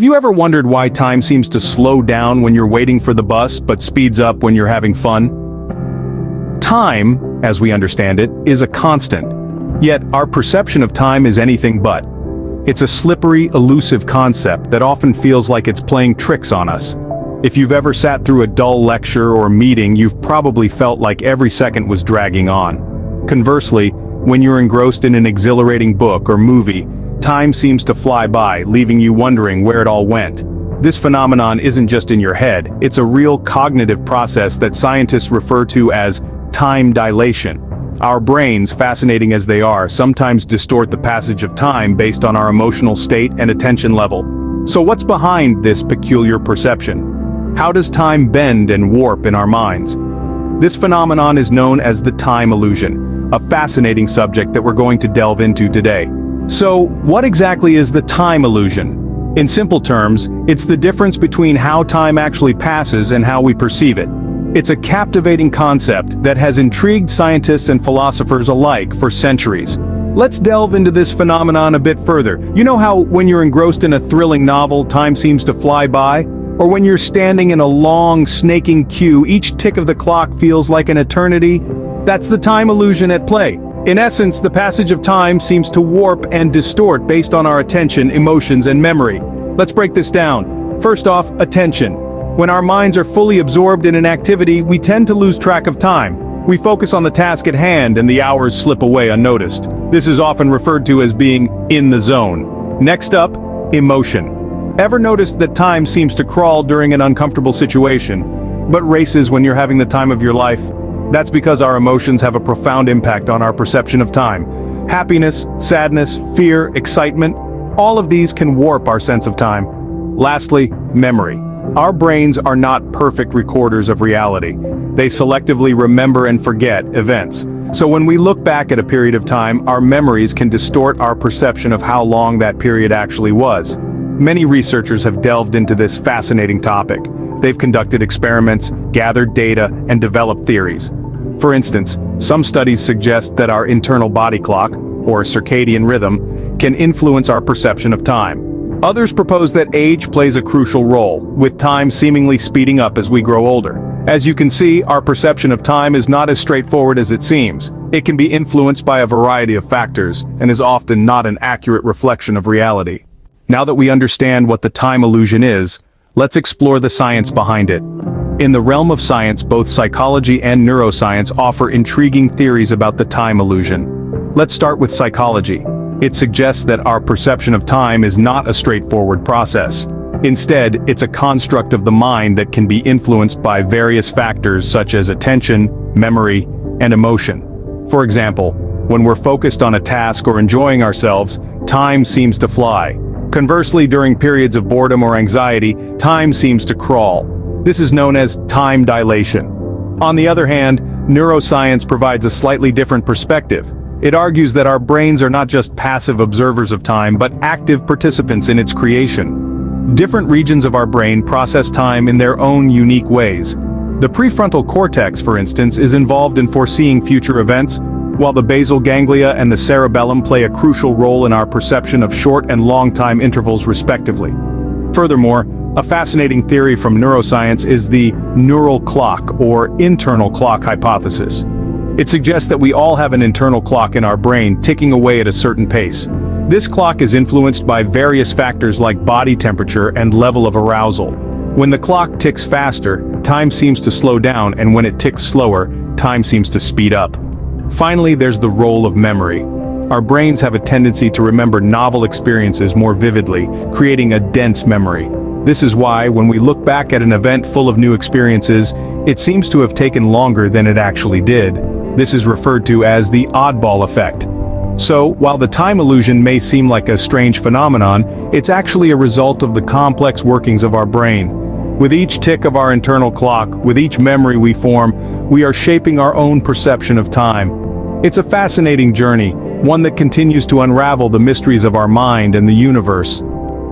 Have you ever wondered why time seems to slow down when you're waiting for the bus, but speeds up when you're having fun? Time, as we understand it, is a constant. Yet, our perception of time is anything but. It's a slippery, elusive concept that often feels like it's playing tricks on us. If you've ever sat through a dull lecture or meeting, you've probably felt like every second was dragging on. Conversely, when you're engrossed in an exhilarating book or movie, time seems to fly by, leaving you wondering where it all went. This phenomenon isn't just in your head, it's a real cognitive process that scientists refer to as time dilation. Our brains, fascinating as they are, sometimes distort the passage of time based on our emotional state and attention level. So what's behind this peculiar perception? How does time bend and warp in our minds? This phenomenon is known as the time illusion, a fascinating subject that we're going to delve into today. So, what exactly is the time illusion? In simple terms, it's the difference between how time actually passes and how we perceive it. It's a captivating concept that has intrigued scientists and philosophers alike for centuries. Let's delve into this phenomenon a bit further. You know how when you're engrossed in a thrilling novel, time seems to fly by? Or when you're standing in a long, snaking queue, each tick of the clock feels like an eternity? That's the time illusion at play. In essence, the passage of time seems to warp and distort based on our attention, emotions, and memory. Let's break this down. First off, attention. When our minds are fully absorbed in an activity, we tend to lose track of time. We focus on the task at hand and the hours slip away unnoticed. This is often referred to as being in the zone. Next up, emotion. Ever noticed that time seems to crawl during an uncomfortable situation, but races when you're having the time of your life? That's because our emotions have a profound impact on our perception of time. Happiness, sadness, fear, excitement, all of these can warp our sense of time. Lastly, memory. Our brains are not perfect recorders of reality. They selectively remember and forget events. So when we look back at a period of time, our memories can distort our perception of how long that period actually was. Many researchers have delved into this fascinating topic. They've conducted experiments, gathered data, and developed theories. For instance, some studies suggest that our internal body clock, or circadian rhythm, can influence our perception of time. Others propose that age plays a crucial role, with time seemingly speeding up as we grow older. As you can see, our perception of time is not as straightforward as it seems. It can be influenced by a variety of factors, and is often not an accurate reflection of reality. Now that we understand what the time illusion is, let's explore the science behind it. In the realm of science, both psychology and neuroscience offer intriguing theories about the time illusion. Let's start with psychology. It suggests that our perception of time is not a straightforward process. Instead, it's a construct of the mind that can be influenced by various factors such as attention, memory, and emotion. For example, when we're focused on a task or enjoying ourselves, time seems to fly. Conversely, during periods of boredom or anxiety, time seems to crawl. This is known as time dilation. On the other hand, neuroscience provides a slightly different perspective. It argues that our brains are not just passive observers of time, but active participants in its creation. Different regions of our brain process time in their own unique ways. The prefrontal cortex, for instance, is involved in foreseeing future events, while the basal ganglia and the cerebellum play a crucial role in our perception of short and long time intervals respectively. Furthermore, a fascinating theory from neuroscience is the neural clock or internal clock hypothesis. It suggests that we all have an internal clock in our brain ticking away at a certain pace. This clock is influenced by various factors like body temperature and level of arousal. When the clock ticks faster, time seems to slow down, and when it ticks slower, time seems to speed up. Finally, there's the role of memory. Our brains have a tendency to remember novel experiences more vividly, creating a dense memory. This is why, when we look back at an event full of new experiences, it seems to have taken longer than it actually did. This is referred to as the oddball effect. So, while the time illusion may seem like a strange phenomenon, it's actually a result of the complex workings of our brain. With each tick of our internal clock, with each memory we form, we are shaping our own perception of time. It's a fascinating journey, one that continues to unravel the mysteries of our mind and the universe.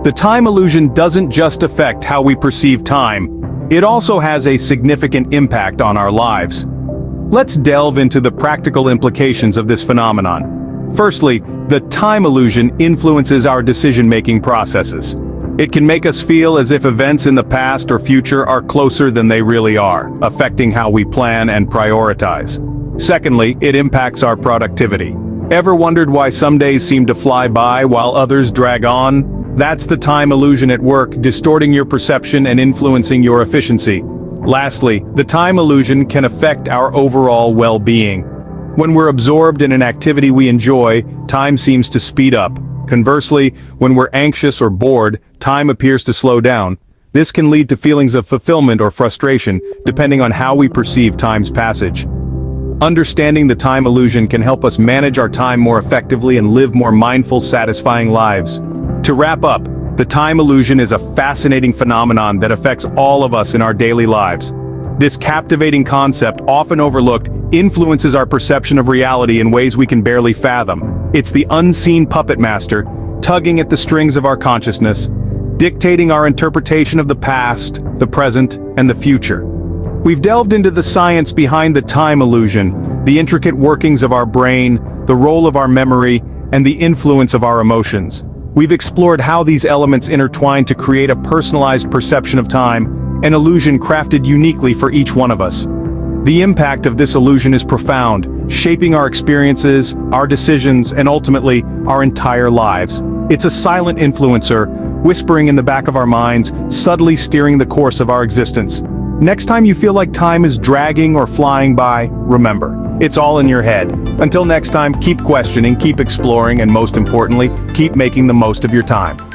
The time illusion doesn't just affect how we perceive time, it also has a significant impact on our lives. Let's delve into the practical implications of this phenomenon. Firstly, the time illusion influences our decision-making processes. It can make us feel as if events in the past or future are closer than they really are, affecting how we plan and prioritize. Secondly, it impacts our productivity. Ever wondered why some days seem to fly by while others drag on? That's the time illusion at work, distorting your perception and influencing your efficiency. Lastly, the time illusion can affect our overall well-being. When we're absorbed in an activity we enjoy, time seems to speed up. Conversely, when we're anxious or bored, time appears to slow down. This can lead to feelings of fulfillment or frustration, depending on how we perceive time's passage. Understanding the time illusion can help us manage our time more effectively and live more mindful, satisfying lives. To wrap up, the time illusion is a fascinating phenomenon that affects all of us in our daily lives. This captivating concept, often overlooked, influences our perception of reality in ways we can barely fathom. It's the unseen puppet master, tugging at the strings of our consciousness, dictating our interpretation of the past, the present, and the future. We've delved into the science behind the time illusion, the intricate workings of our brain, the role of our memory, and the influence of our emotions. We've explored how these elements intertwine to create a personalized perception of time, an illusion crafted uniquely for each one of us. The impact of this illusion is profound, shaping our experiences, our decisions, and ultimately, our entire lives. It's a silent influencer, whispering in the back of our minds, subtly steering the course of our existence. Next time you feel like time is dragging or flying by, remember, it's all in your head. Until next time, keep questioning, keep exploring, and most importantly, keep making the most of your time.